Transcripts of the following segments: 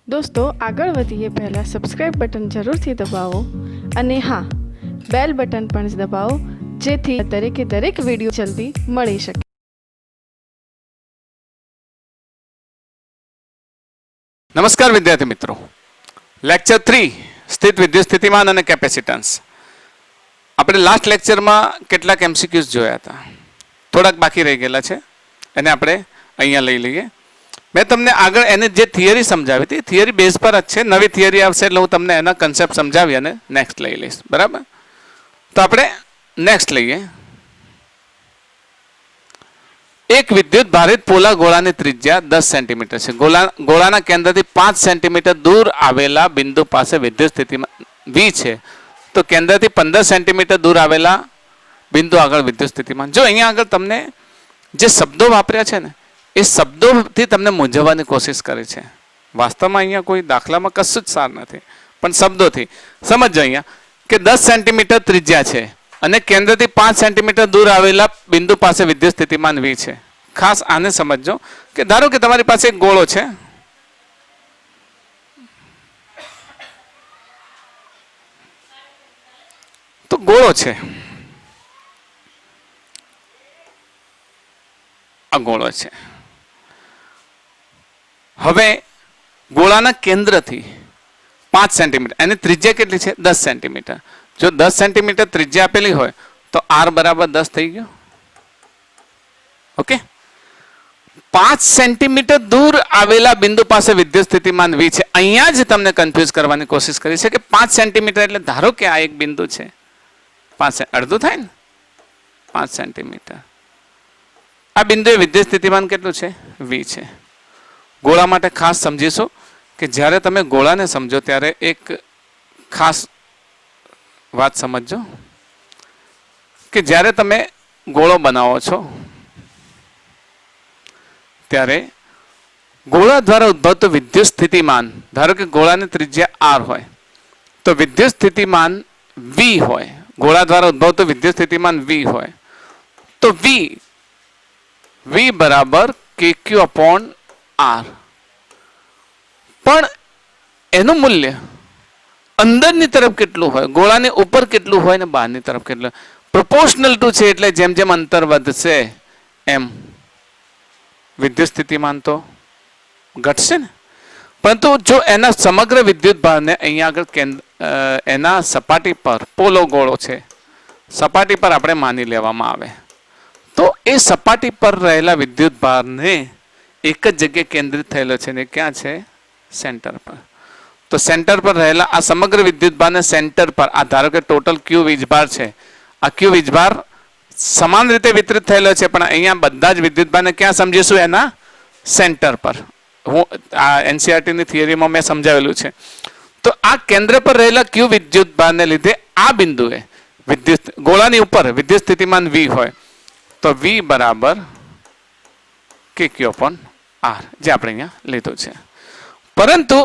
दोस्तों આગળ વધીએ પહેલાં સબસ્ક્રાઇબ બટન જરૂરથી દબાવો અને હા બેલ બટન પણ દબાવો જેથી દરેક વિડીયો જલ્દી મળી શકે. નમસ્કાર વિદ્યાર્થી મિત્રો, લેક્ચર 3 સ્થિત વિદ્યુત સ્થિતિમાન અને કેપેસિટન્સ. આપણે લાસ્ટ લેક્ચરમાં કેટલાક એમસીક્યુઝ જોયા હતા, થોડાક બાકી રહી ગયેલા છે એને આપણે અહીંયા લઈ લઈએ. મેં તમને આગળ એને જે થિયરી સમજાવી હતી, થિયરી બેઝ પર જ છે. નવી થિયરી આવશે એટલે હું તમને એના કન્સેપ્ટ સમજાવી અને નેક્સ્ટ લઈ લઈશ, બરાબર? તો આપણે નેક્સ્ટ લઈએ. એક વિદ્યુત ભારિત પોલા ગોળાની ત્રિજ્યા 10 સેન્ટીમીટર છે. ગોળાના કેન્દ્રથી 5 સેન્ટીમીટર દૂર આવેલા બિંદુ પાસે વિદ્યુત સ્થિતિમાન V છે. તો કેન્દ્રથી 15 સેન્ટીમીટર દૂર આવેલા બિંદુ આગળ વિદ્યુત સ્થિતિમાન. જો અહીંયા આગળ તમને જે શબ્દો વાપર્યા છે ને, એ શબ્દોથી તમને મૂંઝવવાની કોશિશ કરી છે. વાસ્તવમાં અહીંયા કોઈ દાખલામાં કશું જ સાર નથી, પણ શબ્દોથી સમજો. અહીંયા કે 10 સેન્ટીમીટર ત્રિજ્યા છે અને કેન્દ્રથી 5 સેન્ટીમીટર દૂર આવેલા બિંદુ પાસે વિદ્યુત સ્થિતિમાન V છે. ખાસ આને સમજો કે ધારો કે તમારી પાસે એક ગોળો છે, તો ગોળો છે, આ ગોળો છે. હવે ગોળાના કેન્દ્રથી 5 સેન્ટીમીટર, એની ત્રિજ્યા કેટલી છે? 10 સેન્ટીમીટર. જો 10 સેન્ટીમીટર ત્રિજ્યા આપેલી હોય તો R બરાબર 10 થઈ ગયો. ઓકે, 5 સેન્ટીમીટર દૂર આવેલા બિંદુ પાસે વિદ્યુત સ્થિતિમાન V છે. અહીંયા જ તમને કન્ફ્યુઝ કરવાની કોશિશ કરી છે કે 5 સેન્ટીમીટર એટલે ધારો કે આ એક બિંદુ છે, 5 અડધું થાય ને, 5 સેન્ટીમીટર. આ બિંદુએ વિદ્યુત સ્થિતિમાન કેટલું છે? V છે. ગોળા માટે ખાસ સમજીશું કે જ્યારે તમે ગોળાને સમજો ત્યારે એક ખાસ વાત સમજજો કે જ્યારે તમે ગોળો બનાવો છો ત્યારે ગોળા દ્વારા ઉદ્ભવતું વિદ્યુત સ્થિતિમાન, ધારો કે ગોળાની ત્રિજ્યા R હોય તો વિદ્યુત સ્થિતિમાન V હોય. ગોળા દ્વારા ઉદ્ભવતું વિદ્યુત સ્થિતિમાન V હોય તો V બરાબર KQ અપોન R. પણ એનું મૂલ્ય અંદરની તરફ કેટલું હોય, ગોળાની ઉપર કેટલું હોય ને બહારની તરફ કેટલું, પ્રોપોર્શનલ ટુ છે. એટલે જેમ જેમ અંતર વધશે એમ વિદ્યુત સ્થિતિમાન તો ઘટશે ને. પરંતુ જો એના સમગ્ર વિદ્યુત ભારને અહીંયા આગળ એના સપાટી પર, પોલો ગોળો છે, સપાટી પર આપણે માની લેવામાં આવે તો એ સપાટી પર રહેલા વિદ્યુત ભારને એક જ જગ્યાએ કેન્દ્રિત થયેલો છે ને ક્યાં છે? સેન્ટર પર. તો સેન્ટર પર રહેલા આ સમગ્ર વિદ્યુત ભારને સેન્ટર પર, આ ધારો કે ટોટલ Q વીજભાર છે, આ Q વીજભાર સમાન રીતે વિતરિત થયેલો છે, પણ અહીંયા બધા જ વિદ્યુત ભારને ક્યાં સમજીશું? એના સેન્ટર પર. હું આ એનસીઆરટીની થિયરીમાં મેં સમજાવેલું છે. તો આ કેન્દ્ર પર રહેલા Q વિદ્યુત ભારને લીધે આ બિંદુએ વિદ્યુત ગોળાની ઉપર વિદ્યુત સ્થિતિમાન V હોય તો V બરાબર KQ અપોન R, જે આપણે અહીંયા લીધું છે. પરંતુ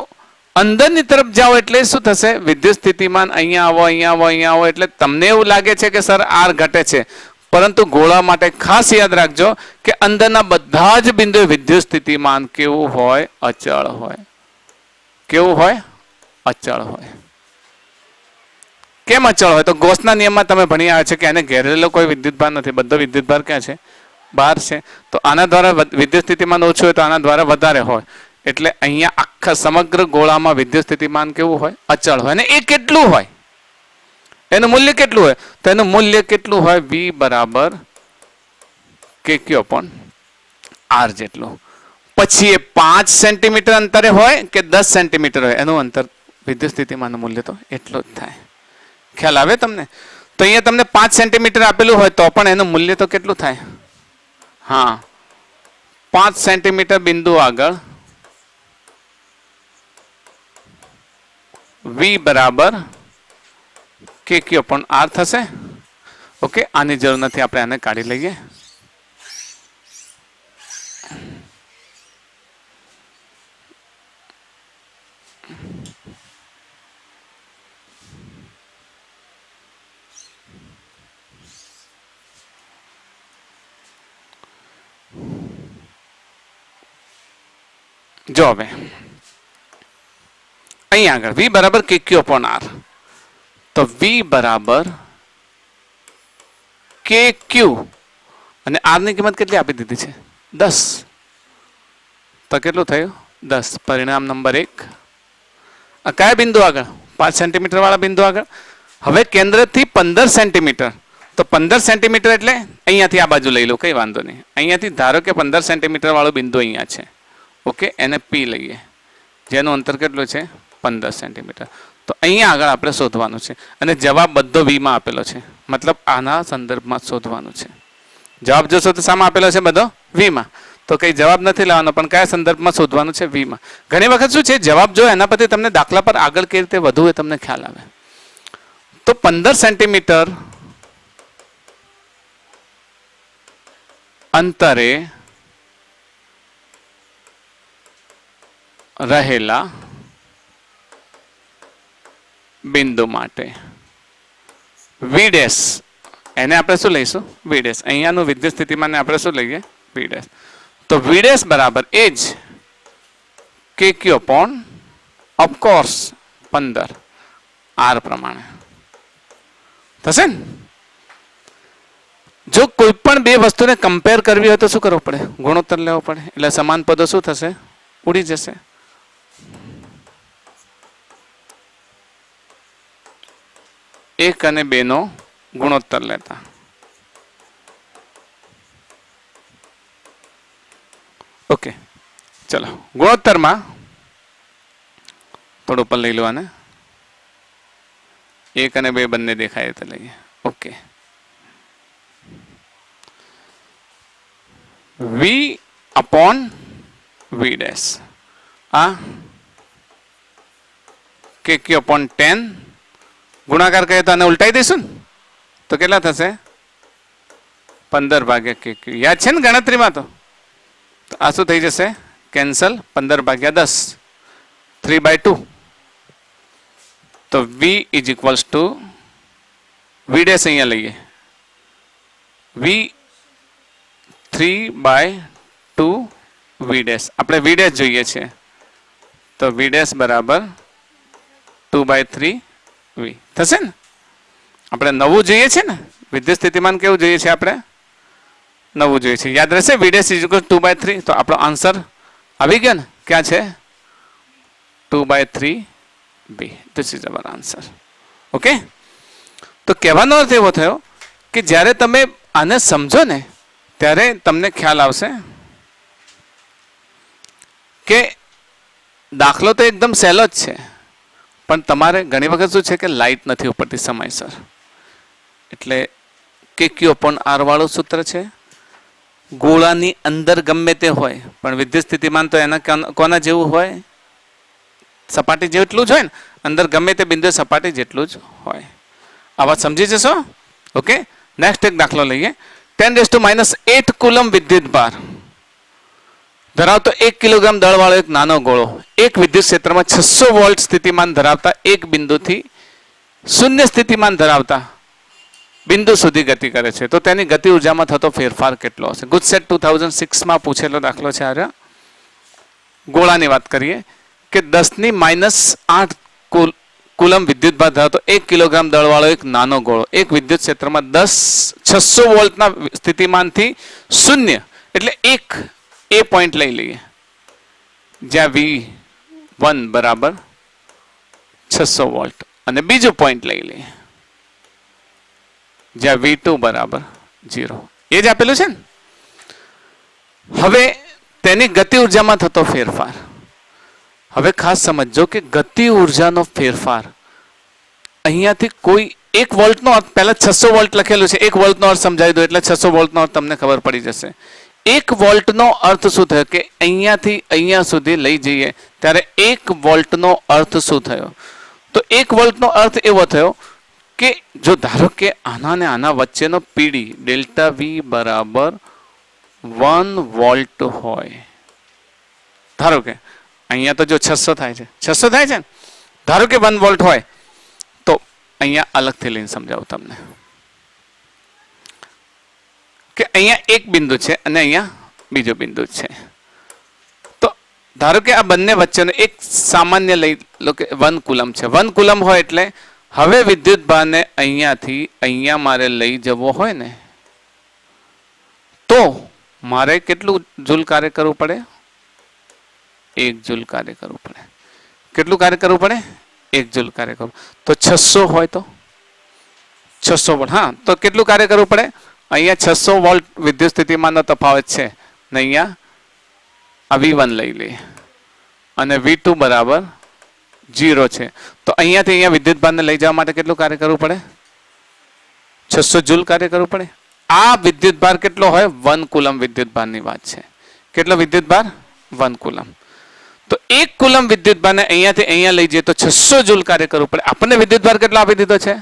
અંદરની તરફ જાઓ એટલે શું થશે? વિદ્યુત સ્થિતિમાન અહીંયા આવો, અહીંયા આવો, અહીંયા આવો એટલે તમને એવું લાગે છે કે સર R ઘટે છે, પરંતુ ગોળા માટે ખાસ યાદ રાખજો કે અંદરના બધા જ બિંદુએ વિદ્યુત સ્થિતિમાન કેવું હોય? અચળ હોય. કેવું હોય? અચળ હોય. કેમ અચળ હોય? તો ગૌસના નિયમમાં તમે ભણી આવ્યા છે કે એને ઘેરેલો કોઈ વિદ્યુતભાર નથી, બધો વિદ્યુતભાર ક્યાં છે? બહાર છે. તો આના દ્વારા વિદ્યુત સ્થિતિમાન ઓછું હોય તો આના દ્વારા વધારે હોય. એટલે અહીંયા આખા સમગ્ર ગોળામાં વિદ્યુત સ્થિતિમાન કેવું હોય? અચળ હોય. અને એ કેટલું હોય? એનું મૂલ્ય કેટલું હોય? તો એનું મૂલ્ય કેટલું હોય? V બરાબર KQ અપોન R જેટલું. પછી એ 5 સેન્ટીમીટર અંતરે હોય કે 10 સેન્ટીમીટર હોય, એનું અંતર વિદ્યુત સ્થિતિમાનનું મૂલ્ય તો એટલું જ થાય. ખ્યાલ આવે તમને? તો અહીંયા તમને 5 સેન્ટીમીટર આપેલું હોય તો પણ એનું મૂલ્ય તો કેટલું થાય? હા, 5 સેન્ટીમીટર બિંદુ આગળ V બરાબર KQ અપોન R થશે. ઓકે, આની જરૂર નથી, આપણે આને કાઢી લઈએ. જો હવે અહીં આગળ v બરાબર kq upon r. તો v બરાબર kq અને r ની કિંમત કેટલી આપી દીધી છે? 10. તો કેટલું થયું? 10. પરિણામ નંબર 1. આ કયા બિંદુ આગળ? 5 સેન્ટીમીટર વાળા બિંદુ આગળ. હવે કેન્દ્રથી 15 સેન્ટીમીટર. તો 15 સેન્ટીમીટર એટલે અહીંયાથી આ બાજુ લઈ લો, કઈ વાંધો નહીં. અહીંયાથી ધારો કે 15 સેન્ટીમીટર વાળો બિંદુ અહીંયા છે. ઓકે, એને P લઈએ, જેનું અંતર કેટલું છે? 15 સેન્ટીમીટર. તો અહીંયા આગળ આપણે શોધવાનું છે અને જવાબ બધો V માં આપેલો છે, મતલબ આના સંદર્ભમાં શોધવાનું છે. જવાબ જોશો તો શામાં આપેલો છે? બધો V માં. તો કઈ જવાબ નથી લાવવાનો, પણ કયા સંદર્ભમાં શોધવાનું છે? V માં. ઘણી વખત શું છે, જવાબ જો એના પરથી તમને દાખલા પર આગળ કેવી રીતે વધુ એ તમને ખ્યાલ આવે. તો 15 સેન્ટીમીટર અંતરે રહેલા બિંદુ માટે V ડેશ, એને આપણે શું લઈશું? V dash. અહીંયાનું વિદ્યુત સ્થિતિમાન આપણે શું લઈએ? V dash. તો V ડેશ બરાબર એ જ kq upon ઓફકોર્સ 15 r પ્રમાણે થશે ને. જો કોઈ પણ બે વસ્તુને કમ્પેર કરવી હોય તો શું કરવું પડે? ગુણોત્તર લેવો પડે. એટલે સમાન પદો શું થશે? ઉડી જશે. એક અને બે નો ગુણોત્તર લેતા ઓકે. ચલો, ગુણોત્તરમાં થોડું ઉપર લઈ લો આને. એક અને બે બંને દેખાય તો લઈએ. Okay, V upon V dash. આ kq upon 10 ગુણાકાર કહે તો આને ઉલટાઈ દઈશું ને, તો કેટલા થશે? 15 ભાગ્યા kq. યાદ છે ને ગણતરીમાં? તો આ શું થઈ જશે? કેન્સલ. 15 ભાગ્યા 10, 3/2. તો V is equals two V dash અહીંયા લઈએ, V 3/2 V ડેશ. આપણે V ડેશ જોઈએ છે, તો V ડેશ બરાબર 2/3 V થશે ને. આપણે નવું જોઈએ છે ને, વિદ્યુત સ્થિતિમાન કેવું જોઈએ છે? આપણે નવું જોઈએ છે. યાદ રહેશે, V ડેશ ઇઝ ઇક્વલ 2/3. તો આપણો આન્સર આવી ગયો ને. ક્યાં છે? 2/3 B. This is our answer. Okay. તો કહેવાનો અર્થ એવો થયો કે જ્યારે તમે આને સમજો ને ત્યારે તમને ખ્યાલ આવશે કે દાખલો તો એકદમ સહેલો જ છે, પણ તમારે ઘણી વખત શું છે કે લાઇટ નથી ઉપડતી સમયસર. એટલે kq upon r વાળું સૂત્ર છે. ગોળાની અંદર ગમે તે હોય, પણ વિદ્યુત સ્થિતિમાન તો એના કોના જેવું હોય? સપાટી જેટલું જ હોય ને. અંદર ગમે તે બિંદુ સપાટી જેટલું જ હોય. આ વાત સમજી જશો? ઓકે. નેક્સ્ટ એક દાખલો લઈએ. 10⁻⁸ કુલમ વિદ્યુત ભાર ધરાવતો 1 કિલોગ્રામ દળવાળો એક નાનો ગોળો એક વિદ્યુત ક્ષેત્રમાં 600 વોલ્ટ સ્થિતિમાન ધરાવતા એક બિંદુથી શૂન્ય સ્થિતિમાન ધરાવતા બિંદુ સુધી ગતિ કરે છે. તો તેની ગતિ ઉર્જામાં થતો ફેરફાર કેટલો હશે? ગુજસેટ 2006 માં પૂછેલો દાખલો છે. આ ગોળાની વાત કરીએ કે 10⁻⁸ કુલમ વિદ્યુત ભાર ધરાવતો 1 કિલોગ્રામ દળવાળો એક નાનો ગોળો એક વિદ્યુત ક્ષેત્રમાં 600 વોલ્ટના સ્થિતિમાનથી શૂન્ય એટલે એક એ પોઈન્ટ લઈ લઈએ જ્યાં V1 બરાબર 600 વોલ્ટ અને બીજું પોઈન્ટ લઈ લઈએ જ્યાં V2 બરાબર 0. એ જ આપેલું છે ને. હવે તેની ગતિ ઉર્જામાં થતો ફેરફાર. હવે ખાસ સમજો કે ગતિ ઉર્જાનો ફેરફાર અહીંયાથી કોઈ 1 વોલ્ટનો અર્થ, પહેલા 600 વોલ્ટ લખેલું છે, 1 વોલ્ટનો અર્થ સમજાવી દો એટલે 600 વોલ્ટનો અર્થ તમને ખબર પડી જશે. 1 વોલ્ટનો અર્થ શું થયો કે અહીંયાથી અહીંયા સુધી લઈ જઈએ ત્યારે 1 વોલ્ટનો અર્થ શું થયો? તો 1 વોલ્ટનો અર્થ એવો થયો કે જો ધારો કે આના ને આના વચ્ચેનો પીડી ડેલ્ટા V બરાબર 1 વોલ્ટ હોય. ધારો કે અહીંયા તો જો 600 થાય છે, 600 થાય છે ને, ધારો કે 1 વોલ્ટ હોય તો અહીંયા અલગથી લઈને સમજાવું તમને કે અહીંયા એક બિંદુ છે અને અહીંયા બીજો બિંદુ છે. તો ધારો કે આ બંને વચ્ચેનો એક સામાન્ય લઈ લો કે 1 કુલમ છે. 1 કુલમ હોય એટલે હવે વિદ્યુત ભારને અહીંયાથી અહીંયા મારે લઈ જવો હોય ને તો મારે કેટલું જૂલ કાર્ય કરવું પડે? 1 જૂલ કાર્ય કરવું પડે. કેટલું કાર્ય કરવું પડે? 1 જૂલ કાર્ય કરવું. તો 600 હોય તો 600 વોલ્ટ. હા, તો કેટલું કાર્ય કરવું પડે? અહીંયા 600 વોલ્ટ વિદ્યુત સ્થિતિમાનનો તફાવત છે ને અહીંયા આ V1 લઈ લઈએ અને V2 બરાબર 0 છે. તો અહીંયાથી અહીંયા વિદ્યુત ભારને લઈ જવા માટે કેટલું કાર્ય કરવું પડે? 600 જૂલ કાર્ય કરવું પડે. આ વિદ્યુત ભાર કેટલો હોય? 1 કુલમ વિદ્યુત ભારની વાત છે. કેટલો વિદ્યુત ભાર? 1 કુલમ. તો 1 કુલમ વિદ્યુત ભારને અહીંયાથી અહીંયા લઈ જઈએ તો 600 જૂલ કાર્ય કરવું પડે. આપણને વિદ્યુત ભાર કેટલો આપી દીધો છે?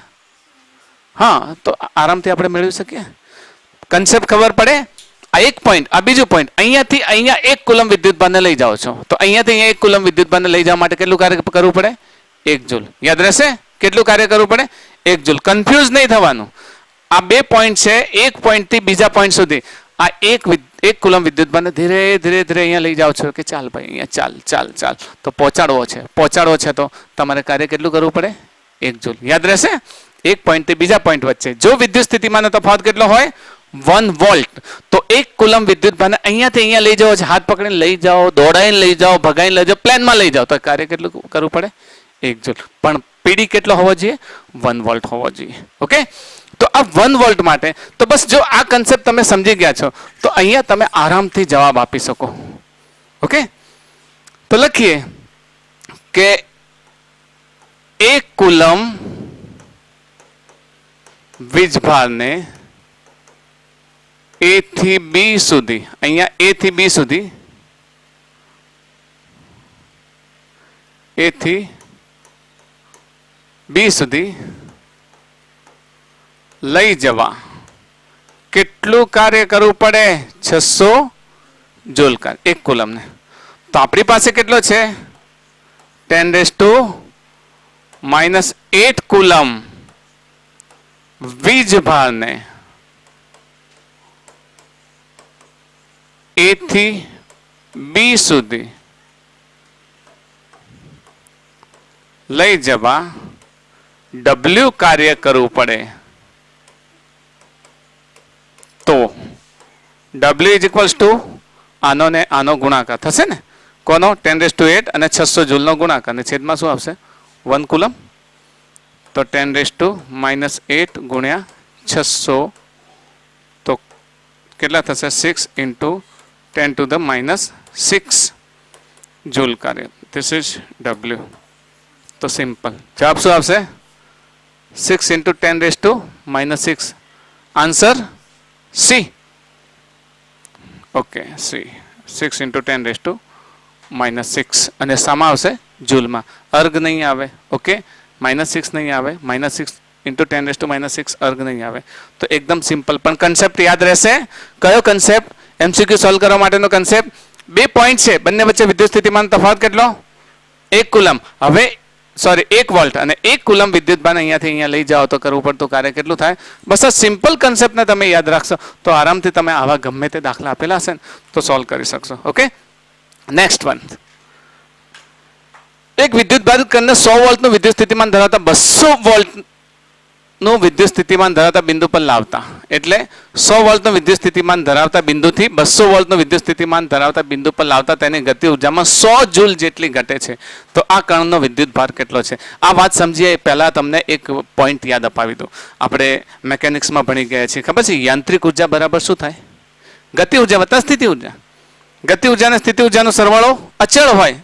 હા, તો આરામથી આપણે મેળવી શકીએ. કન્સેપ્ટ ખબર પડે? આ એક પોઈન્ટ, આ બીજું પોઈન્ટ. અહીંયાથી અહીંયા 1 કુલમ વિદ્યુત ભારને લઈ જાઓ છો તો અહીંયાથી અહીંયા 1 કુલમ વિદ્યુત ભારને લઈ જવા માટે કેટલું કાર્ય કરવું પડે? 1 જૂલ. યાદ રહેશે? કેટલું કાર્ય કરવું પડે? 1 જૂલ. કન્ફ્યુઝ નહીં થવાનું. આ બે પોઈન્ટ છે, એક પોઈન્ટ થી બીજા પોઈન્ટ સુધી. આ એક કુલમ વિદ્યુત ભારને ધીરે ધીરે ધીરે અહીંયા લઈ જાઓ છો કે ચાલ ભાઈ અહીંયા ચાલ તો પહોંચાડવો છે તો તમારે કાર્ય કેટલું કરવું પડે? 1 જૂલ. યાદ રહેશે? એક પોઈન્ટ થી બીજા પોઈન્ટ વચ્ચે જો વિદ્યુત સ્થિતિમાનનો તફાવત કેટલો હોય? 1 વોલ્ટ. તો 1 કુલમ વિદ્યુત ભારને અહીંયાથી અહીંયા લઈ જાઓ છે, હાથ પકડીને લઈ જાઓ, દોડાઈને લઈ જાઓ, ભગાઈને લઈ જાઓ, પ્લેનમાં લઈ જાઓ તો કાર્ય કેટલું કરવું પડે? 1 જૂલ. પણ પીડી કેટલો હોવો જોઈએ? 1 વોલ્ટ હોવો જોઈએ. ઓકે, તો આ 1 વોલ્ટ માટે તો બસ જો આ કન્સેપ્ટ તમે સમજી ગયા છો તો અહીંયા તમે આરામથી જવાબ આપી શકો. ઓકે, તો લખીએ કે 1 કુલમ વીજભારને A થી B સુધી, અહીંયા A થી B સુધી, A થી B સુધી લઈ જવા કેટલું કાર્ય કરવું પડે? 600 જૂલ કાર્ય 1 કુલમને. તો આપણી પાસે કેટલો છે? 10⁻⁸ કુલમ વીજભારને A થી B સુધી લઈ જવા W કાર્ય કરવું પડે. તો W ઇઝ ઇક્વલ્સ ટુ આનો ને આનો ગુણાકાર થશે ને. કોનો? 10⁸ અને 600 જૂલનો ગુણાકાર ને છેદમાં શું આવશે? 1 કુલમ. તો 10⁻⁸ ગુણ્યા 600 તો કેટલા થશે? 6 into 10⁻⁶ જૂલ કાર્ય. This is W. તો સિમ્પલ જવાબ શું આવશે? 6 into 10⁻⁶. Answer C. Okay, C. 6 into 10⁻⁶. અને શામાં આવશે? જૂલમાં. અર્ગ નહીં આવે. ઓકે, -6 નહીં આવે. -6 into 10⁻⁶ અર્ગ નહીં આવે. તો એકદમ સિમ્પલ. પણ કન્સેપ્ટ યાદ રહેશે. કયો કન્સેપ્ટ? MCQ સોલ્વ કરવા માટેનો કન્સેપ્ટ. બે પોઈન્ટ છે, બંને વચ્ચે વિદ્યુત સ્થિતિમાન તફાવત કેટલો? 1 કુલમ. હવે 1 વોલ્ટ અને 1 કુલમ વિદ્યુત ભાર અહીંયાથી અહીંયા લઈ જાઓ તો કરવું પડતું કાર્ય કેટલું થાય? બસ આ સિમ્પલ કન્સેપ્ટને તમે યાદ રાખશો તો આરામથી તમે આવા ગમે તે દાખલા આપેલા હશે ને તો સોલ્વ કરી શકશો. Okay, next one. એક વિદ્યુત ભાર કરને 100 વોલ્ટનું વિદ્યુત સ્થિતિમાન ધરાવતા 200 વોલ્ટનું વિદ્યુત સ્થિતિમાન ધરાવતા બિંદુ પર લાવતા. એટલે 100 વોલ્ટનું વિદ્યુત સ્થિતિમાન ધરાવતા બિંદુથી 200 વોલ્ટનું વિદ્યુત સ્થિતિમાન ધરાવતા બિંદુ પર લાવતા તેની ગતિ ઉર્જામાં 100 જૂલ જેટલી ઘટે છે. તો આ કણનો વિદ્યુત ભાર કેટલો છે? આ વાત સમજીએ એ પહેલા તમને એક પોઈન્ટ યાદ અપાવી દઉં. આપણે મેકેનિક્સમાં ભણી ગયા છીએ, ખબર છે? યાંત્રિક ઉર્જા બરાબર શું થાય? ગતિ ઉર્જા વત્તા સ્થિતિ ઉર્જા. ગતિ ઉર્જા અને સ્થિતિ ઉર્જાનો સરવાળો અચળ હોય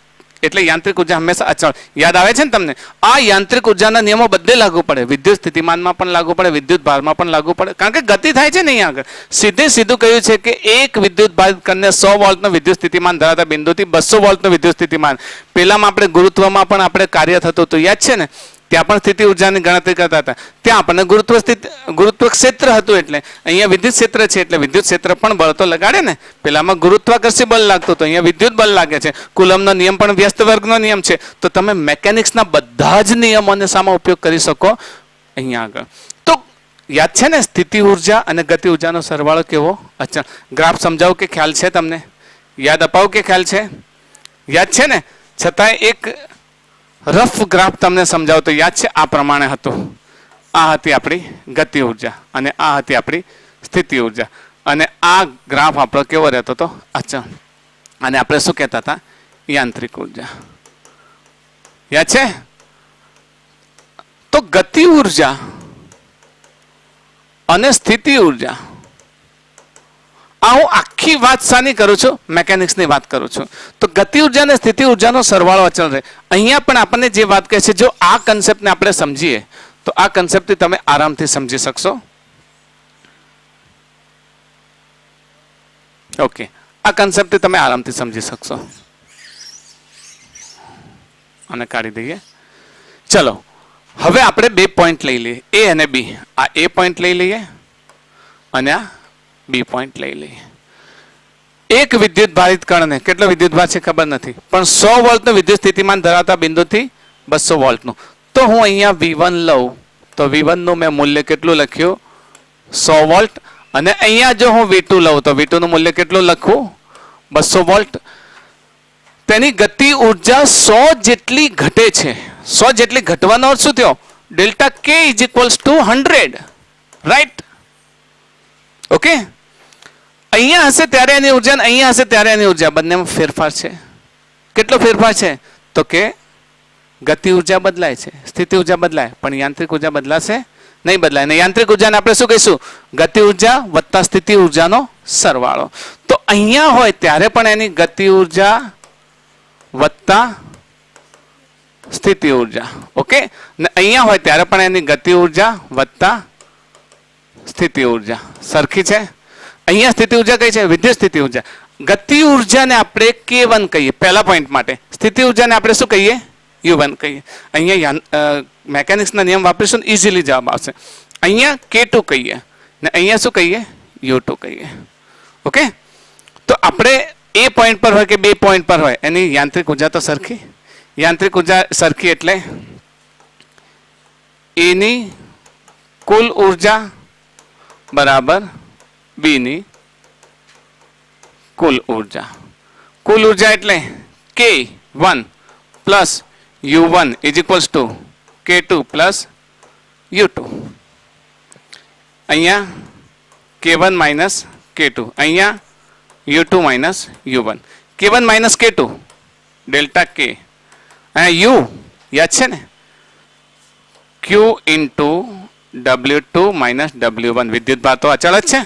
એટલે યાંત્રિક ઉર્જા હંમેશા અચળ. યાદ આવે છે ને તમને? આ યાંત્રિક ઉર્જાના નિયમો બધે લાગુ પડે. વિદ્યુત સ્થિતિમાનમાં પણ લાગુ પડે, વિદ્યુત ભારમાં પણ લાગુ પડે. કારણ કે ગતિ થાય છે ને અહીંયા આગળ. સીધું કહ્યું છે કે એક વિદ્યુત ભાર કરને 100 વોલ્ટનું વિદ્યુત સ્થિતિમાન ધરાવતા બિંદુથી 200 વોલ્ટનું વિદ્યુત સ્થિતિમાન. પેલામાં આપણે ગુરુત્વમાં પણ આપણે કાર્ય થતું હતું, યાદ છે ને? ત્યાં પણ સ્થિતિ ઉર્જાની ગણતરી કરતા હતા. ત્યાં આપણને ગુરુત્વ ક્ષેત્ર હતું એટલે અહીંયા વિદ્યુત ક્ષેત્ર છે એટલે વિદ્યુત ક્ષેત્ર પણ બળ તો લગાડે ને. પેલામાં ગુરુત્વાકર્ષી બળ લાગતું તો અહીંયા વિદ્યુત બળ લાગે છે. કુલમનો નિયમ પણ વ્યસ્ત વર્ગનો નિયમ છે. તો તમે મેકેનિક્સના બધા જ નિયમોને સામા ઉપયોગ કરી શકો અહીંયા આગળ. તો યાદ છે ને? સ્થિતિ ઉર્જા અને ગતિ ઉર્જાનો સરવાળો કેવો? અચળ. ગ્રાફ સમજાવું કે ખ્યાલ છે તમને? યાદ અપાવું કે ખ્યાલ છે? યાદ છે ને? છતાંય એક રફ ગ્રાફ તમને સમજાવો તો યાદ છે આ પ્રમાણે હતું. આ હતી આપણી ગતિ ઉર્જા અને આ હતી આપણી સ્થિતિ ઉર્જા અને આ ગ્રાફ આપણો કેવો રહેતો હતો? અચળ. અને આપણે શું કહેતા હતા? યાંત્રિક ઉર્જા. યાદ છે? તો ગતિ ઉર્જા અને સ્થિતિ ઉર્જા, આ હું આખી વાત શાની કરું છું? મેકેનિક્સની વાત કરું છું. તો ગતિ ઉર્જા અને સ્થિતિ ઉર્જાનો સરવાળો અચળ રહે. અહીંયા પણ આપણને જે વાત કહે છે, જો આ કન્સેપ્ટને આપણે સમજીએ તો આ કન્સેપ્ટથી તમે આરામથી સમજી શકશો. ઓકે, આ કન્સેપ્ટથી તમે આરામથી સમજી શકશો. અને કાઢી દઈએ. ચલો, હવે આપણે બે પોઈન્ટ લઈ લઈએ, એ અને બી. આ એ પોઈન્ટ લઈ લઈએ અને આ બી પોઈન્ટ લઈ લઈએ. એક વિદ્યુત ભારિત કણને કેટલો વિદ્યુત ભાર છે ખબર નથી, પણ 100 વોલ્ટનું વિદ્યુત સ્થિતિમાન ધરાવતા બિંદુથી 200 વોલ્ટનું. તો હું અહીંયા V1 લઉં તો V1 નું મેં મૂલ્ય કેટલું લખ્યું? 100 વોલ્ટ. અને અહીંયા જો હું V2 લઉં તો V2 નું મૂલ્ય કેટલું લખું? 200 વોલ્ટ. તેની ગતિ ઉર્જા 100 જેટલી ઘટે છે. 100 જેટલી ઘટવાનો અર્થ શું થયો? Delta K is equals to 100. Right? Okay, અહીંયા હશે ત્યારે એની ઉર્જા અને અહીંયા હશે ત્યારે એની ઉર્જા, બંનેમાં ફેરફાર છે. કેટલો ફેરફાર છે? તો કે ગતિ ઉર્જા બદલાય છે, સ્થિતિ ઉર્જા બદલાય, પણ યાંત્રિક ઉર્જા બદલાશે નહીં, બદલાય. અને યાંત્રિક ઉર્જાને આપણે શું કહીશું? ગતિ ઉર્જા વત્તા સ્થિતિ ઉર્જાનો સરવાળો. તો અહીંયા હોય ત્યારે પણ એની ગતિ ઉર્જા વત્તા સ્થિતિ ઉર્જા. ઓકે, ને અહીંયા હોય ત્યારે પણ એની ગતિ ઉર્જા વત્તા સ્થિતિ ઉર્જા સરખી છે. અહીંયા સ્થિતિ ઉર્જા કઈ છે? વિદ્યુત સ્થિતિ ઉર્જા. ગતિ ઉર્જાને આપણે K1 કહીએ પહેલા પોઈન્ટ માટે, સ્થિતિ ઉર્જાને આપણે શું કહીએ? U1 કહીએ. અહીંયા મેકેનિક્સના નિયમ વાપરીશું ને ઇઝીલી જવાબ આવશે. અહીંયા K2 કહીએ ને અહીંયા શું કહીએ? U2 કહીએ. ઓકે, તો આપણે એ પોઈન્ટ પર હોય કે બે પોઈન્ટ પર હોય, એની યાંત્રિક ઉર્જા તો સરખી. યાંત્રિક ઉર્જા સરખી એટલે એની કુલ ઉર્જા બરાબર બીની કુલ ઉર્જા. કુલ ઉર્જા એટલે K1 plus U1 is equals two K2 plus U2. અહીંયા K1 માઇનસ K2, અહીંયા U2 minus U1. K1 minus K2 delta K. અહીંયા U યાદ છે ને? Q into W2 minus W1. વિદ્યુત ભાર તો અચળ જ છે,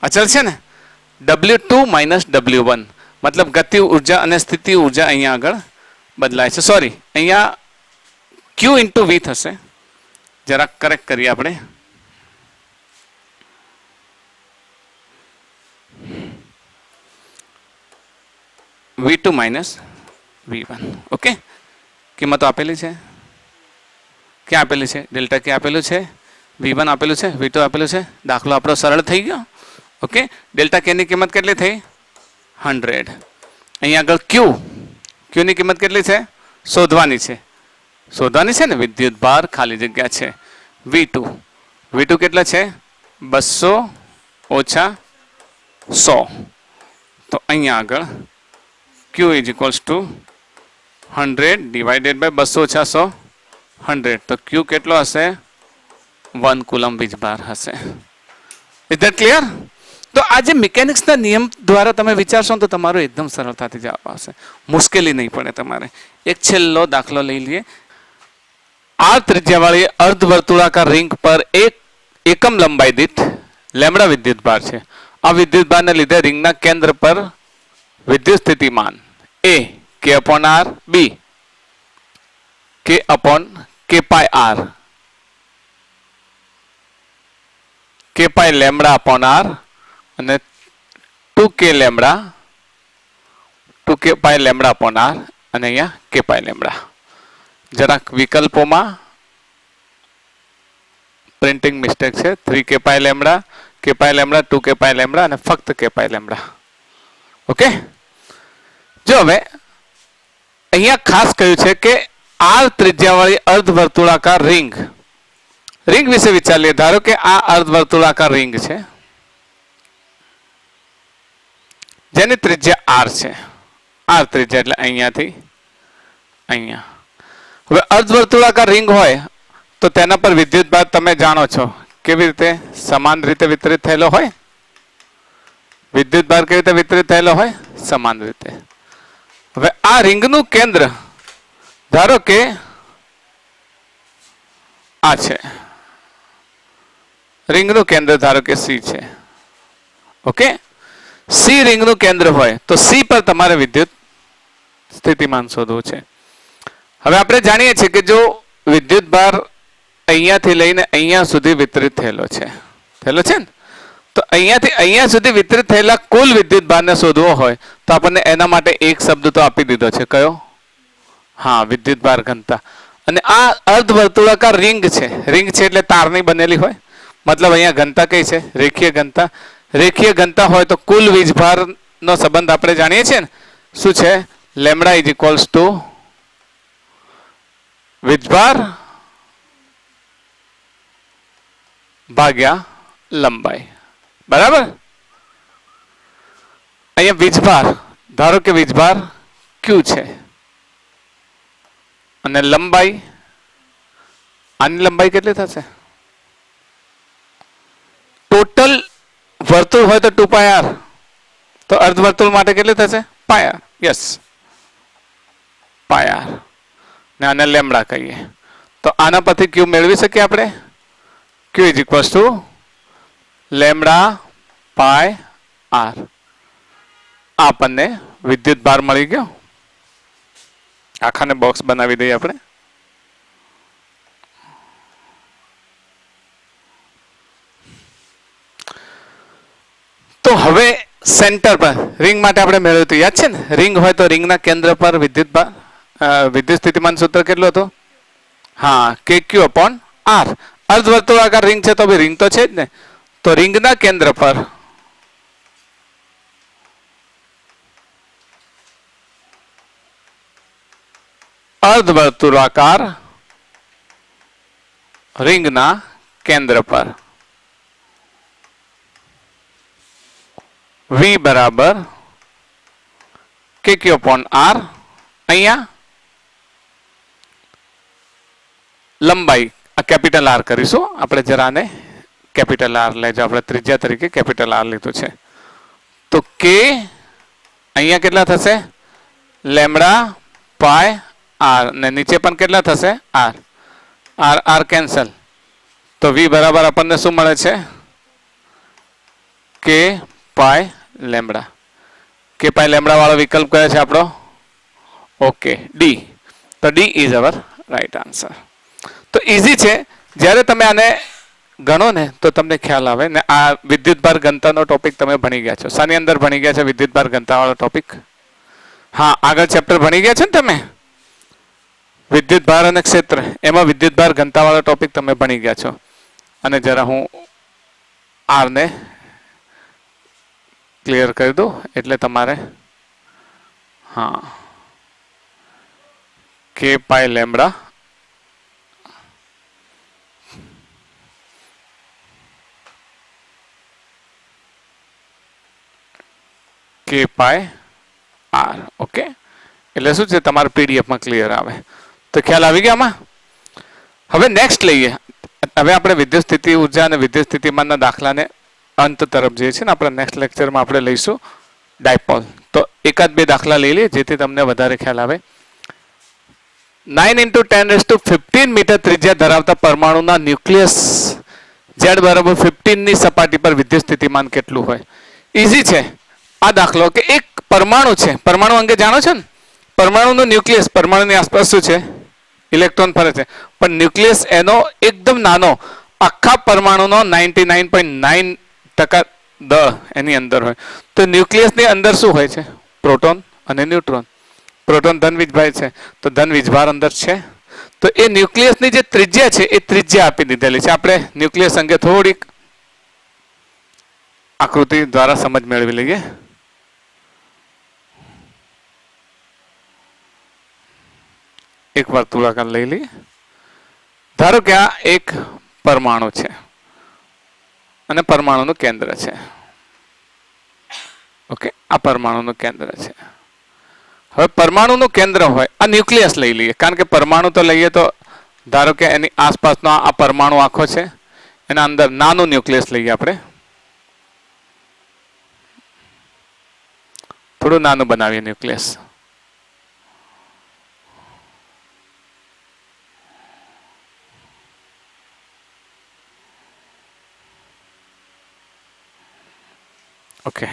અચળ છે ને? W2 માઇનસ W1 મતલબ ગતિ ઉર્જા અને સ્થિતિ ઉર્જા અહીંયા આગળ બદલાય છે. સોરી, અહીંયા Q ઇન્ટુ V થશે. જરાક કરેક્ટ કરીએ આપણે. V2 minus V1. ઓકે, કિંમતો આપેલી છે. ક્યાં આપેલી છે? ડેલ્ટા K આપેલું છે, V1 આપેલું છે, V2 આપેલું છે. દાખલો આપણો સરળ થઈ ગયો. ઓકે, ડેલ્ટા K ની કિંમત કેટલી થઈ? 100. અહીંયા આગળ Q ની કિંમત કેટલી છે? શોધવાની છે. શોધવાની છે ને? વિદ્યુત ભાર ખાલી જગ્યા છે V2 કેટલા છે? 200 ઓછા 100. તો અહીંયા આગળ Q is equals to 100 divided by 200 ઓછા 100, 100. તો Q કેટલો હશે? 1 કુલમ વીજભાર હશે. Is that clear? તો આ જે મિકેનિક્સના નિયમ દ્વારા તમે વિચારશો તો તમારો એકદમ સરળતાથી જવાબ આવશે, મુશ્કેલી નહીં પડે તમારે. એક છેલ્લો દાખલો લઈ લઈએ. આ ત્રિજ્યાવાળી અર્ધવર્તુળાકાર રિંગ પર એક એકમ લંબાઈ દીઠ લેમ્બડા વિદ્યુત ભાર છે. આ વિદ્યુત ભારને લીધે રિંગના કેન્દ્ર પર વિદ્યુત સ્થિતિમાન A K/R, B K/K πr, K π લેમ્બડા/R અને 2K લેમ્બડા 2K π લેમ્બડા/R અને અહીંયા K π લેમ્બડા. જરાક વિકલ્પોમાં પ્રિન્ટિંગ મિસ્ટેક છે. 3K π lambda, K π lambda, 2K π lambda અને ફક્ત K π લેમ્બડા. ઓકે, જો હવે અહીંયા ખાસ કહ્યું છે કે R ત્રિજ્યાવાળી અર્ધવર્તુળાકાર રિંગ વિશે વિચાર લે. ધારો કે આ અર્ધવર્તુળાકાર રિંગ છે જેની ત્રિજ્યા R છે. આર ત્રિજ્યા એટલે અહીંયાથી અહીંયા. હવે અર્ધવર્તુળાકાર રિંગ હોય તો તેના પર વિદ્યુત ભાર તમે જાણો છો કેવી રીતે સમાન રીતે વિતરિત થયેલો હોય. વિદ્યુત ભાર કેવી રીતે વિતરિત થયેલો હોય? સમાન રીતે. હવે આ રિંગનું કેન્દ્ર ધારો કે આ છે, રિંગનું કેન્દ્ર ધારો કે સી છે. ઓકે, સી રિંગનું કેન્દ્ર હોય તો સી પર તમારે વિદ્યુત સ્થિતિમાન શોધવું છે. હવે આપણે જાણીએ છીએ કે જો વિદ્યુત ભાર અહીંયાથી લઈને અહીંયા સુધી વિતરિત થયેલો છે ને, તો અહીંયાથી અહીંયા સુધી વિતરિત થયેલા કુલ વિદ્યુત ભારને શોધવો હોય તો આપણને એના માટે એક શબ્દ તો આપી દીધો છે. કયો? હા, વિદ્યુત ભાર ઘનતા. અને આ અર્ધવર્તુળાકાર રિંગ છે. રિંગ છે એટલે તારની બનેલી હોય, મતલબ અહીંયા ઘનતા કઈ છે? રેખીય ઘનતા. રેખીય ઘનતા હોય તો કુલ વીજભારનો સંબંધ આપણે જાણીએ છીએ ને, શું છે? લેમ્ડા ઇઝ ઇક્વલ્સ ટુ વીજભાર ભાગ્યા લંબાઈ. બરાબર? અહીંયા વીજભાર ધારો કે વીજભાર ક્યુ છે અને લંબાઈ, આની લંબાઈ કેટલી થશે? ટોટલ વર્તુળ હોય તો 2πr, તો અર્ધવર્તુળ માટે કેટલી થશે? πr. યસ, πr ને આને લેમ્ડા કહીએ. તો આના પરથી ક્યુ મેળવી શકીએ આપણે. Q is equals to lambda pi R. આપણને વિદ્યુત ભાર મળી ગયો. આખાને બોક્સ બનાવી દઈએ આપણે. તો હવે સેન્ટર પર રિંગ માટે આપણે મેળવ્યું હતું, યાદ છે ને? રિંગ હોય તો રિંગના કેન્દ્ર પર વિદ્યુત ભાર, વિદ્યુત સ્થિતિમાન સૂત્ર કેટલું હતું? હા, KQ upon R. અર્ધવર્તુળાકાર રિંગ છે તો ભાઈ રિંગ તો છે જ ને, તો રિંગના કેન્દ્ર પર અર્ધવર્તુળાકાર રિંગના કેન્દ્ર પર V બરાબર KQ upon R. અહીંયા લંબાઈ આ કેપિટલ આર કરીશું આપણે, જરાને કેપિટલ આર લેજો. આપણે ત્રિજ્યા તરીકે કેપિટલ આર લીધું છે. તો કે અહીંયા કેટલા થશે? લેમ્ડા પાય આર, ને નીચે પણ કેટલા થશે? આર. આર આર કેન્સલ, તો વી બરાબર આપણને શું મળે છે? કે પાય લેમ્ડા. કે પાય લેમ્ડા વાળો વિકલ્પ કયો છે આપણો? Okay, D. તો D is our right answer. તો ઇઝી છે. જ્યારે તમે આને ગણો ને તો તમને ખ્યાલ આવે ને. આ વિદ્યુત ભાર ઘનતાનો ટોપિક તમે ભણી ગયા છો. શાની અંદર ભણી ગયા છો? વિદ્યુત ભાર ઘનતા વાળો ટોપિક. હા, આગળ ચેપ્ટર ભણી ગયા છો ને તમે, વિદ્યુત ભાર અને ક્ષેત્ર. એમાં વિદ્યુત ભાર ઘનતા વાળો ટોપિક તમે ભણી ગયા છો. અને જરા હું આર ને ક્લિયર કરી દઉં એટલે તમારે, હા, કે પાય લેમ્ડા કે પાય આર. ઓકે, એટલે શું છે તમારે પીડીએફમાં ક્લિયર આવે. તો ખ્યાલ આવી ગયા આમાં? હવે નેક્સ્ટ લઈએ. હવે આપણે વિદ્યુત સ્થિતિ ઉર્જા અને વિદ્યુત સ્થિતિમાનના દાખલાને અંત તરફ જઈએ છીએ ને આપણે નેક્સ્ટ લેક્ચરમાં આપણે લઈશું ડાયપોલ. તો એકાદ બે દાખલા લઈ લઈએ જેથી તમને વધારે ખ્યાલ આવે. 9 × 10⁻15 મીટર ત્રિજ્યા ધરાવતા પરમાણુના ન્યુક્લિયસ Z બરાબર 15 ની સપાટી પર વિદ્યુત સ્થિતિમાન કેટલું હોય? ઇઝી છે આ દાખલો. કે એક પરમાણુ છે, પરમાણુ અંગે જાણો છો ને, પરમાણુનું ન્યુક્લિયસ, પરમાણુની આસપાસ શું છે? ઇલેક્ટ્રોન ફરે છે, પણ ન્યુક્લિયસ એનો એકદમ નાનો, આખા પરમાણુનો 99.9% દળ એની અંદર હોય. તો ન્યુક્લિયસની અંદર શું હોય છે? પ્રોટોન અને ન્યુટ્રોન. પ્રોટોન ધન વીજભાર છે, તો ધન વીજભાર અંદર છે. તો એ ન્યુક્લિયસની જે ત્રિજ્યા છે એ ત્રિજ્યા આપી દીધેલી છે. આપણે ન્યુક્લિયસ અંગે થોડીક આકૃતિ દ્વારા સમજ મેળવી લઈએ. એક વર્તુળાકાર લઈ લઈએ. ધારો કે આ એક પરમાણુ છે અને પરમાણુનું કેન્દ્ર છે. ઓકે, આ પરમાણુનું કેન્દ્ર છે. હવે પરમાણુનું કેન્દ્ર હોય, આ ન્યુક્લિયસ લઈ લઈએ, કારણ કે પરમાણુ તો લઈએ તો ધારો કે એની આસપાસનો આ પરમાણુ આખો છે, એના અંદર નાનું ન્યુક્લિયસ લઈએ આપણે, થોડું નાનું બનાવીએ ન્યુક્લિયસ. ઓકે,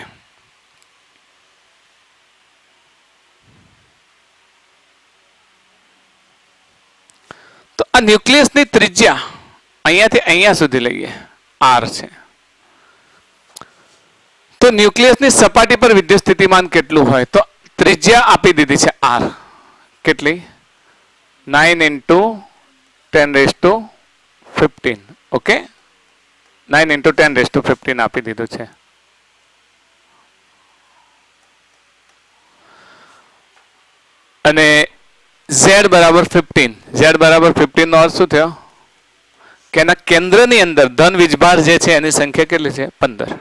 તો આ ન્યુક્લિયસની ત્રિજ્યા અહીંયાથી અહીંયા સુધી લઈએ r છે. તો ન્યુક્લિયસની સપાટી પર વિદ્યુત સ્થિતિમાન કેટલું હોય? તો ત્રિજ્યા આપી દીધી છે r. કેટલી? 9 × 10⁻15. ઓકે, 9 × 10⁻15 આપી દીધું છે. અને z બરાબર 15. z બરાબર 15 નો અર્થ શું થયો? કે એના કેન્દ્રની અંદર ધન વીજભાર જે છે એની સંખ્યા કેટલી છે? 15.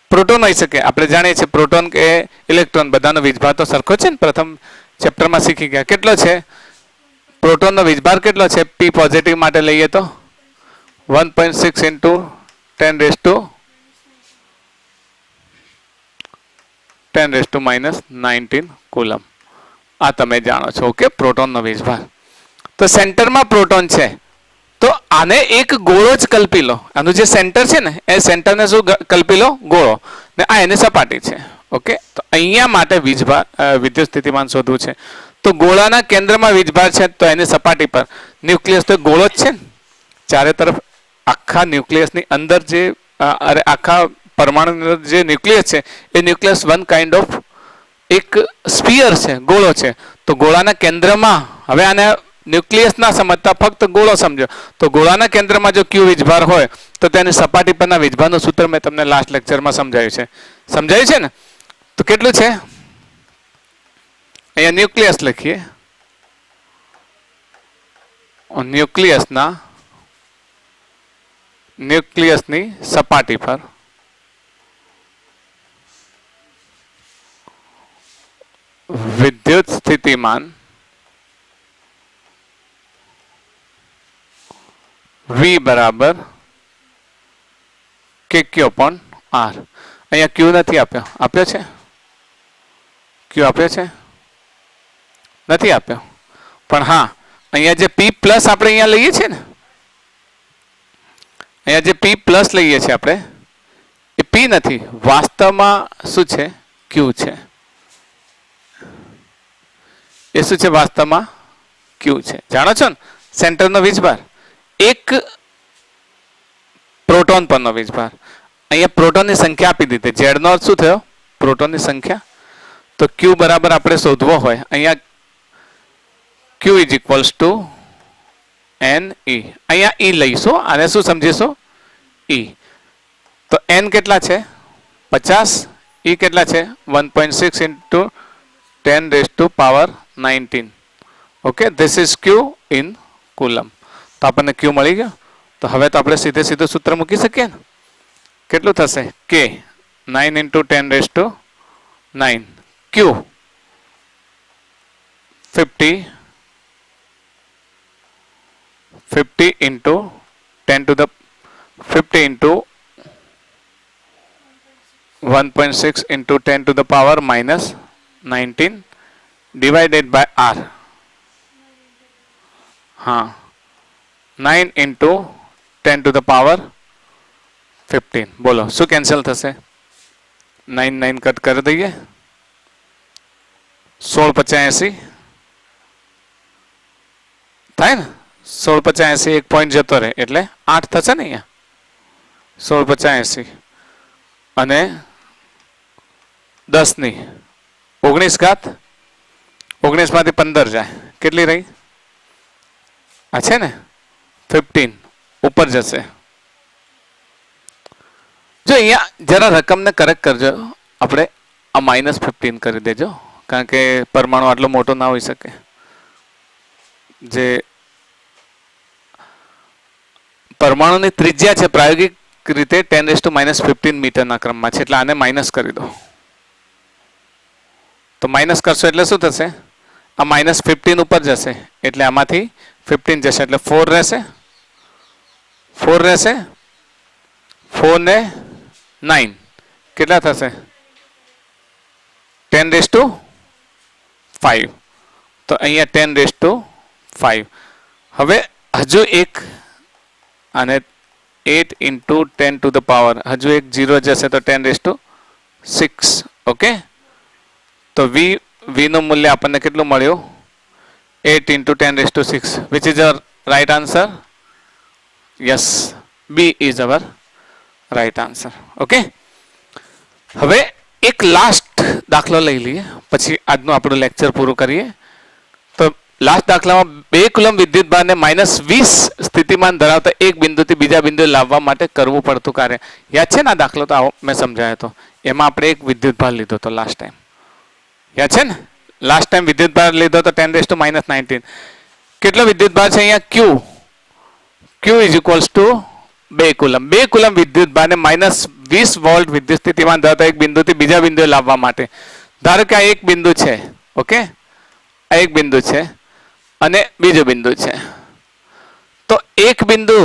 પ્રોટોન હોઈ શકે, આપણે જાણીએ છીએ પ્રોટોન કે ઇલેક્ટ્રોન બધાનો વીજભાર તો સરખો છે ને, પ્રથમ ચેપ્ટરમાં શીખી ગયા. કેટલો છે પ્રોટોનનો વીજભાર? કેટલો છે? p પોઝિટિવ માટે લઈએ તો 1.6 × 10⁻19 કુલમ. આ તમે જાણો છો. ઓકે, પ્રોટોનનો વીજભાર. તો સેન્ટરમાં પ્રોટોન છે, તો આને એક ગોળો જ કલ્પી લો. આનું જે સેન્ટર છે ને એ સેન્ટરને શું કલ્પી લો? ગોળો. ને આ એની સપાટી છે. ઓકે, તો અહીંયા માટે વીજભાર વિદ્યુત સ્થિતિમાન શોધવું છે. તો ગોળાના કેન્દ્રમાં વીજભાર છે, તો એની સપાટી પર ન્યુક્લિયસ તો ગોળો જ છે ને, ચારે તરફ આખા ન્યુક્લિયસની અંદર જે આખા પરમાણુની અંદર જે ન્યુક્લિયસ છે એ ન્યુક્લિયસ વન કાઇન્ડ ઓફ એક સ્ફિયર છે, ગોળો છે. તો ગોળાના કેન્દ્રમાં, હવે આને ન્યુક્લિયસ ના સમજતા ફક્ત ગોળો સમજો, તો ગોળાના કેન્દ્રમાં જો q વીજભાર હોય તો તેની સપાટી પરના વીજભારનું સૂત્ર મેં તમને લાસ્ટ લેક્ચરમાં સમજાવ્યું છે. સમજાયું છે ને? તો કેટલું છે? અહીંયા ન્યુક્લિયસ લખીએ. ન્યુક્લિયસની સપાટી પર વિદ્યુત સ્થિતિમાન v બરાબર kq/r. અહીંયા q નથી આપ્યો. આપ્યો છે? q આપ્યો છે? નથી આપ્યો. પણ હા, અહીંયા જે p પ્લસ આપણે અહીંયા લઈએ છીએ ને, અહીંયા જે p પ્લસ લઈએ છીએ આપણે, એ p નથી, વાસ્તવમાં શું છે? q છે. એ શું છે? વાસ્તવમાં q છે. જાણો છો ને? સેન્ટરનો વીજભાર, એક પ્રોટોન પરનો વીજભાર. અહીંયા પ્રોટોનની સંખ્યા આપી દીધી. z નો અર્થ શું થયો? પ્રોટોનની સંખ્યા. તો q બરાબર આપણે શોધવો હોય, અહીંયા q = ne. અહીંયા e લઈશું, આને શું સમજીશું? e. તો n કેટલા છે? 50. e કેટલા છે? 1.6 × 10⁻19. Okay, this is q in coulomb. તો આપણને q મળી ગયો. તો હવે તો આપણે સીધે સીધું સૂત્ર મૂકી શકીએ ને. કેટલું થશે? k 9 × 10⁹. q 50 × 1.6 × 10⁻19 divided by r. हाँ, 9 × 10⁻15. બોલો શું કેન્સલ થશે? 9 કટ કરી દઈએ. 1685 થાય ને? 1685 એક પોઈન્ટ જતો રહે એટલે 8 થશે ને અહીંયા. 1685 અને 10 ની 19 ઘાત. 19 માંથી 15 જાય, કેટલી રહી? આ છે ને 15 ઉપર જશે. જો અહીંયા જરા રકમને કરેક્ટ કરજો. આપણે આ -15 કરી દેજો, કારણ કે પરમાણુ આટલો મોટો ના હોઈ શકે. જે પરમાણુની ત્રિજ્યા છે પ્રાયોગિક રીતે 10⁻15 મીટરના ક્રમમાં છે, એટલે આને માઇનસ કરી દો. તો માઇનસ કરશો એટલે શું થશે? આ -15 ઉપર જશે એટલે આમાંથી 15 જશે એટલે 4 રહેશે. 4 રહેશે. 4 ને 9 કેટલા થશે? 10⁵ તો અહીંયા 10⁵. હવે હજુ એક અને 8 into 10 to the power હજુ એક 0 જશે તો 10⁶. ઓકે, તો v નું મૂલ્ય આપણને કેટલું મળ્યું? 8 into 10⁶. which is our right answer? yes, b is our right answer. Okay, હવે એક લાસ્ટ દાખલો લઈ લઈએ પછી આજનું આપણું લેક્ચર પૂરું કરીએ. તો લાસ્ટ દાખલામાં 2 કુલમ વિદ્યુતભારને -20 સ્થિતિમાન ધરાવતા એક બિંદુથી બીજા બિંદુએ લાવવા માટે કરવું પડતું કાર્ય. યાદ છે ને આ દાખલો? તો આવો મેં સમજાયો હતો. એમાં આપણે એક વિદ્યુતભાર લીધો હતો લાસ્ટ ટાઈમ. યાદ છે ને? લાસ્ટ ટાઈમ વિદ્યુતભાર લીધો તો 10⁻⁹. કેટલો વિદ્યુતભાર છે અહીંયા? q is equals to 2 coulomb. 2 coulomb વિદ્યુતભારને -20 વોલ્ટ વિદ્યુત સ્થિતિમાન ધરાવતા એક બિંદુથી બીજા બિંદુએ લાવવા માટે. ધારો કે આ એક બિંદુ છે. ઓકે, આ એક બિંદુ છે અને બીજો બિંદુ છે. તો એક બિંદુ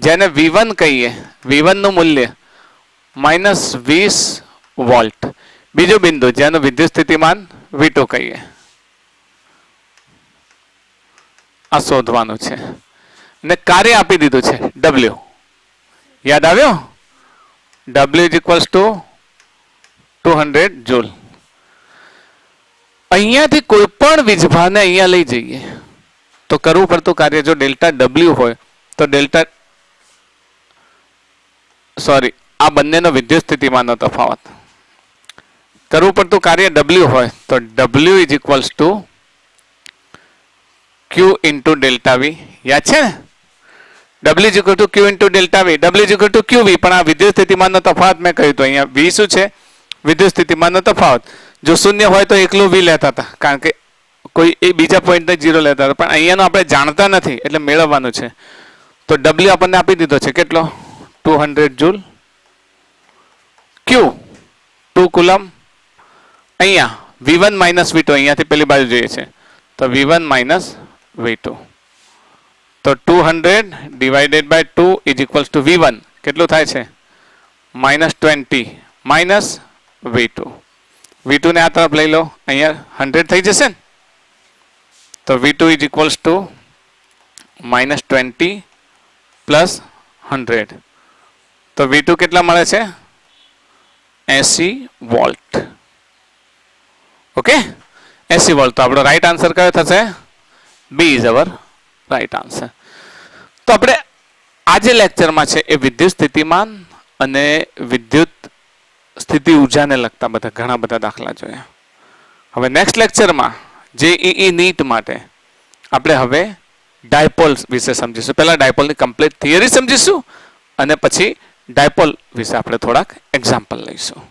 જેને v1 કહીએ, v1 નું મૂલ્ય -20 વોલ્ટ. બીજો બિંદુ જેનું વિદ્યુત સ્થિતિમાન v2 કહીએ. આ શોધવાનું છે અને કાર્ય આપી દીધું છે w. યાદ આવ્યો? w is equals two 200 joule. અહીંયાથી કોઈ પણ વીજભારને અહીંયા લઈ જઈએ તો કરવું પડતું કાર્ય જો ડેલ્ટા w હોય તો આ બંનેનો વિદ્યુત સ્થિતિમાનનો તફાવત. કરવું પડતું કાર્ય w હોય તો w is equals two q into delta v. યાદ છે ને? w is equal to q into delta v. w is equal to qv. પણ આ વિદ્યુત સ્થિતિમાનનો તફાવત મેં કહ્યું તો અહીંયા v શું છે? વિદ્યુત સ્થિતિમાનનો તફાવત. જો શૂન્ય હોય તો એકલું v લેતા હતા કારણ કે કોઈ એ બીજા પોઈન્ટને 0 લેતા હતા. પણ અહીંયાનો આપણે જાણતા નથી એટલે મેળવવાનું છે. તો w આપણને આપી દીધો છે કેટલો? 200 જૂલ. q 2 coulomb. અહીંયા v1 માઇનસ v2 અહીંયાથી પેલી બાજુ જોઈએ છે તો v1 માઇનસ v2. તો 200 divided by 2 is equals to v1 કેટલું થાય છે? -20 માઇનસ v2. v2 ને આ તરફ લઈ લો અહીંયા 100 થઈ જશે ને. તો v2 is equals two -20 plus 100. તો v2 કેટલા મળે છે? 80 વોલ્ટ. Okay, 80 volt. તો આપણો રાઈટ આન્સર કયો થશે? b is our right answer. તો આપણે આ જે લેક્ચરમાં છે એ વિદ્યુત સ્થિતિમાન અને વિદ્યુત સ્થિતિ ઉર્જાને લગતા ઘણા બધા દાખલા જોયા. હવે નેક્સ્ટ લેક્ચરમાં JEE નીટ માટે આપણે હવે ડાયપોલ વિશે સમજીશું. પહેલા ડાયપોલની કમ્પ્લીટ થિયરી સમજીશું અને પછી ડાયપોલ વિશે આપણે થોડાક એક્ઝામ્પલ લઈશું.